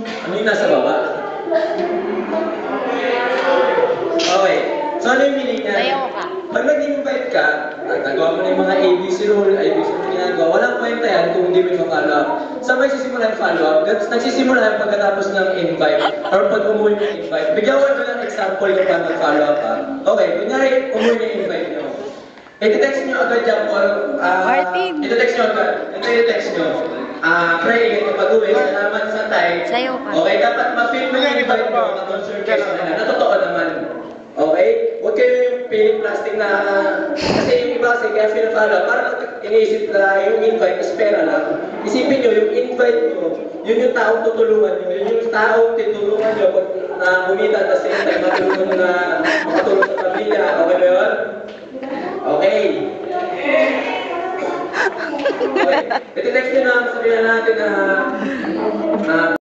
Ano yung nasa baba? Okay. So ano yung meaning niya? Sayaw ka. Pag nag-invite ka, nagawa mo na yung mga ABC rule, ABC na ginagawa, walang kwenta yan kung hindi mo i-follow up. Saan ba isisimula yung follow-up? Nagsisimula yan pagkatapos ng invite or pag umuwi ng invite. Bigyan ko ng example kung paano mag-follow up ha. Okay, kunyari umuwi ng invite nyo. I-text nyo agad dyan po. Martin! I-text nyo agad. Ito i-text nyo. Pray, kapag-uwi, salamat sa time. Sayaw ka. Okay, dapat ma-feel mo yung invite mo, na-concern kayo sa kanila. Na totoo naman. Okay? Huwag kayo yung pilit plastic na... Kasi yung iba kasi kaya pinapala, parang iniisip na yung invite is pera lang. Isipin nyo, yung invite nyo, yun yung taong tutulungan nyo, yun yung taong tinulungan nyo pag bumita at the same time matulungan nyo na makatulong sa pamilya. Okay ba yun? Okay. Okay. Iti-text nyo na, sabihin natin na